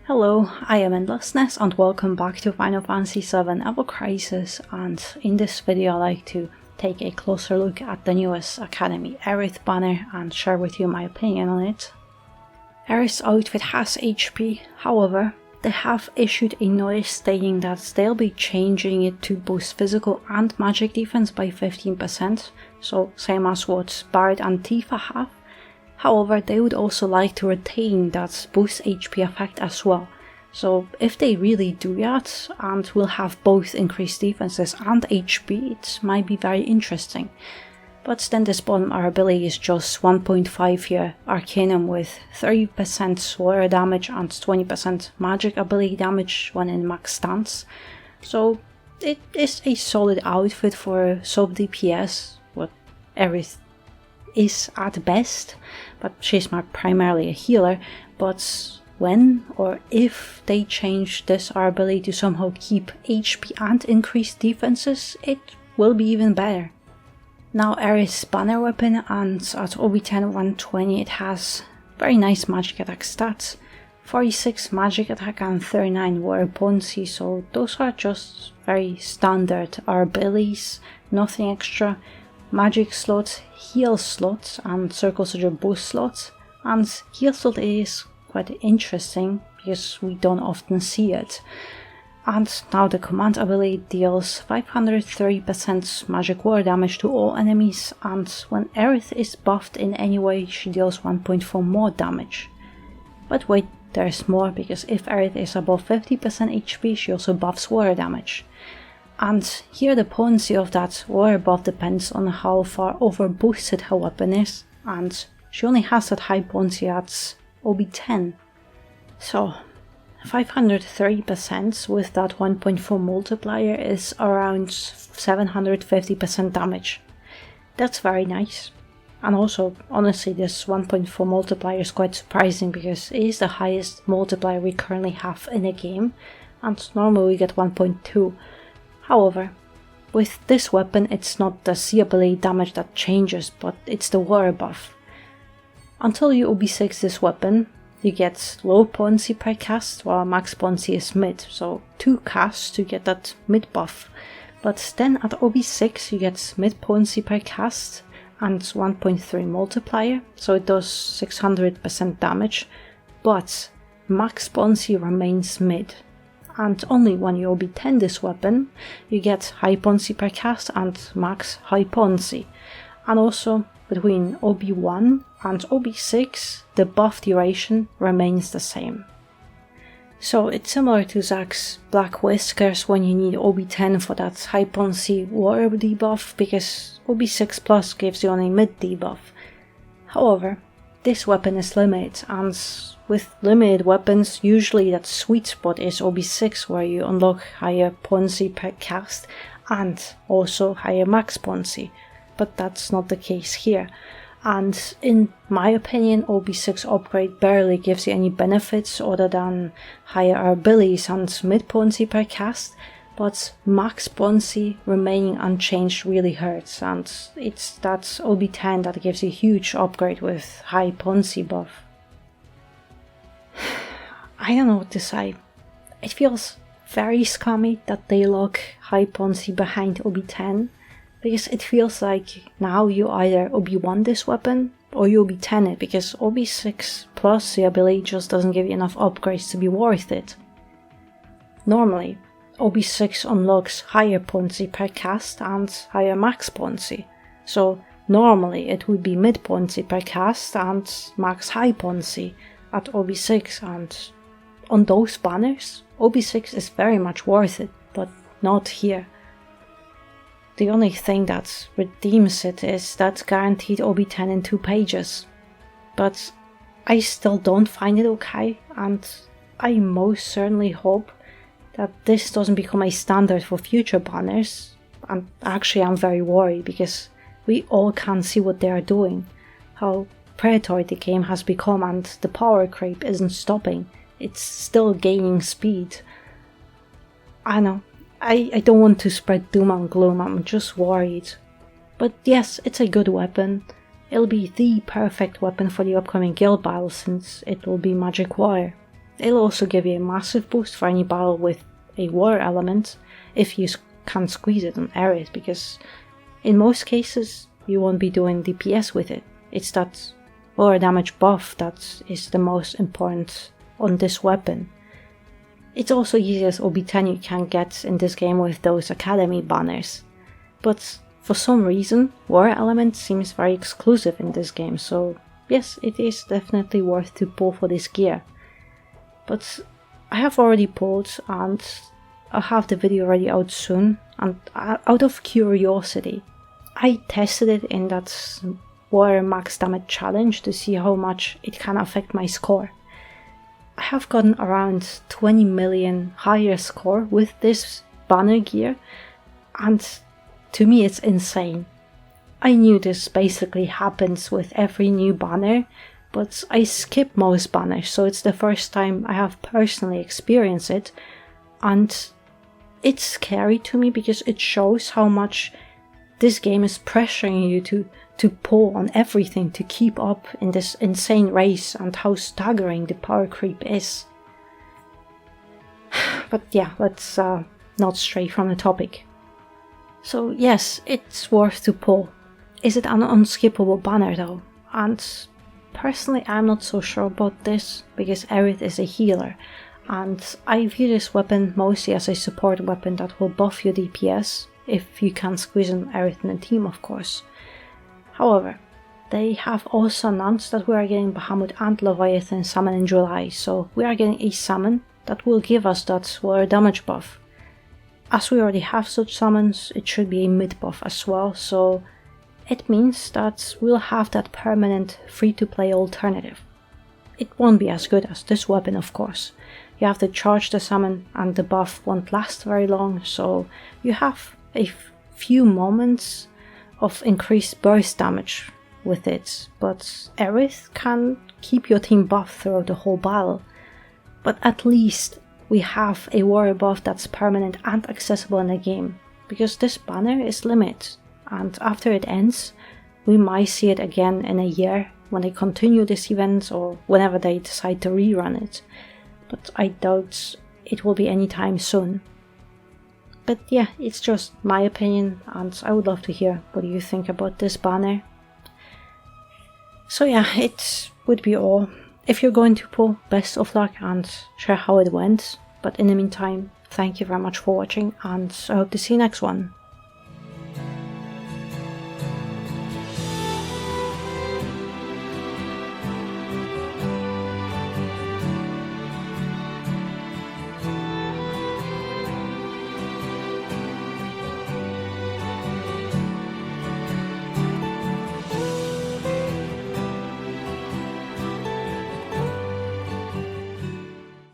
Hello, I am Endlessness and welcome back to Final Fantasy VII Ever Crisis, and in this video I like to take a closer look at the newest Academy Aerith banner and share with you my opinion on it. Aerith's outfit has HP, however, they have issued a notice stating that they'll be changing it to boost physical and magic defense by 15%, so same as what Barret and Tifa have. However, they would also like to retain that boost HP effect as well. So if they really do that and will have both increased defenses and HP, it might be very interesting. But then this bottom ability is just 1.5 year Arcanum with 30% water damage and 20% magic ability damage when in max stance. So it is a solid outfit for sub DPS, what Aerith is at best, but she's primarily a healer. But when or if they change this ability to somehow keep HP and increase defenses, it will be even better. Now Aerith's banner weapon, and at OB10 120 it has very nice magic attack stats, 46 magic attack and 39 water potency, so those are just very standard abilities, nothing extra. Magic slots, heal slots and circle surge boost slots, and heal slot is quite interesting because we don't often see it. And now the command ability deals 530% magic water damage to all enemies, and when Aerith is buffed in any way she deals 1.4 more damage. But wait, there's more, because if Aerith is above 50% HP she also buffs water damage. And here the potency of that water buff depends on how far over boosted her weapon is, and she only has that high potency at OB10. So 530% with that 1.4 multiplier is around 750% damage. That's very nice. And also, honestly, this 1.4 multiplier is quite surprising because it is the highest multiplier we currently have in a game, and normally we get 1.2. However, with this weapon it's not the C ability damage that changes, but it's the water buff. Until you OB6 this weapon, you get low potency per cast, while max potency is mid, so 2 casts to get that mid buff. But then at OB6 you get mid potency per cast and 1.3 multiplier, so it does 600% damage, but max potency remains mid. And only when you OB10 this weapon, you get high potency per cast and max high potency. And also, between OB1 and OB6, the buff duration remains the same. So it's similar to Zack's Black Whiskers when you need OB10 for that high potency water debuff, because OB6 plus gives you only mid debuff. However, this weapon is limited, and with limited weapons, usually that sweet spot is OB6, where you unlock higher potency per cast and also higher max potency, but that's not the case here. And in my opinion, OB6 upgrade barely gives you any benefits other than higher abilities and mid potency per cast, but max potency remaining unchanged really hurts, and it's that OB10 that gives you a huge upgrade with high potency buff. I don't know what to say. It feels very scummy that they lock high potency behind OB10, because it feels like now you either OB1 this weapon or you OB10 it, because OB6 plus the ability just doesn't give you enough upgrades to be worth it. Normally, OB6 unlocks higher potency per cast and higher max potency, so normally it would be mid potency per cast and max high potency at OB6, and on those banners, OB6 is very much worth it, but not here. The only thing that redeems it is that guaranteed OB10 in 2 pages, but I still don't find it okay, and I most certainly hope that this doesn't become a standard for future banners, and actually I'm very worried because we all can see what they are doing, how predatory the game has become, and the power creep isn't stopping, it's still gaining speed. I know, I don't want to spread doom and gloom, I'm just worried. But yes, it's a good weapon. It'll be the perfect weapon for the upcoming guild battle since it will be magic water. It'll also give you a massive boost for any battle with a water element if you can squeeze it on Aerith, because in most cases you won't be doing DPS with it. It's that water damage buff that is the most important on this weapon. It's also easiest OB10 you can get in this game with those academy banners. But for some reason, water element seems very exclusive in this game, so yes, it is definitely worth to pull for this gear. But I have already pulled and I'll have the video already out soon, and out of curiosity, I tested it in that water max damage challenge to see how much it can affect my score. I have gotten around 20 million higher score with this banner gear, and to me it's insane. I knew this basically happens with every new banner, but I skip most banners, so it's the first time I have personally experienced it, and it's scary to me because it shows how much this game is pressuring you to pull on everything to keep up in this insane race, and how staggering the power creep is. But yeah, let's not stray from the topic. So yes, it's worth to pull. Is it an unskippable banner though? And personally I'm not so sure about this, because Aerith is a healer, and I view this weapon mostly as a support weapon that will buff your DPS, if you can squeeze an Aerith in a team of course. However, they have also announced that we are getting Bahamut and Leviathan summon in July, so we are getting a summon that will give us that water damage buff. As we already have such summons, it should be a mid buff as well, so it means that we'll have that permanent free-to-play alternative. It won't be as good as this weapon of course. You have to charge the summon and the buff won't last very long, so you have a few moments of increased burst damage with it, but Aerith can keep your team buffed throughout the whole battle. But at least we have a warrior buff that's permanent and accessible in the game, because this banner is limited, and after it ends, we might see it again in a year when they continue this event or whenever they decide to rerun it, but I doubt it will be anytime soon. But yeah, it's just my opinion, and I would love to hear what you think about this banner. So yeah, it would be all. If you're going to pull, best of luck and share how it went. But in the meantime, thank you very much for watching, and I hope to see you next one.